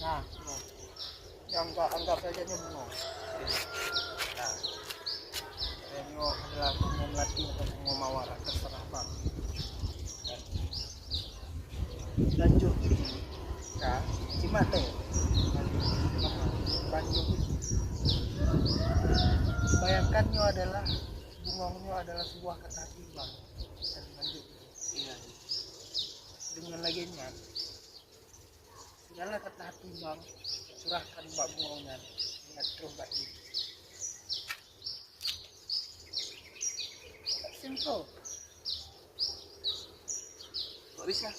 Nah, bengong. Yang anggap saja ini bengong. Nah, Renyo adalah bunga melati atau bunga mawar, terserah bang. Lanjut ini, nah, cimate, banjung itu. Bayangkannya adalah bungongnya adalah sebuah kata timbang dan lanjut itu. Iya. Dengan laginya, segala kata timbang curahkan mbak bungongnya dengan terobat ini. Simple. Kok bisa?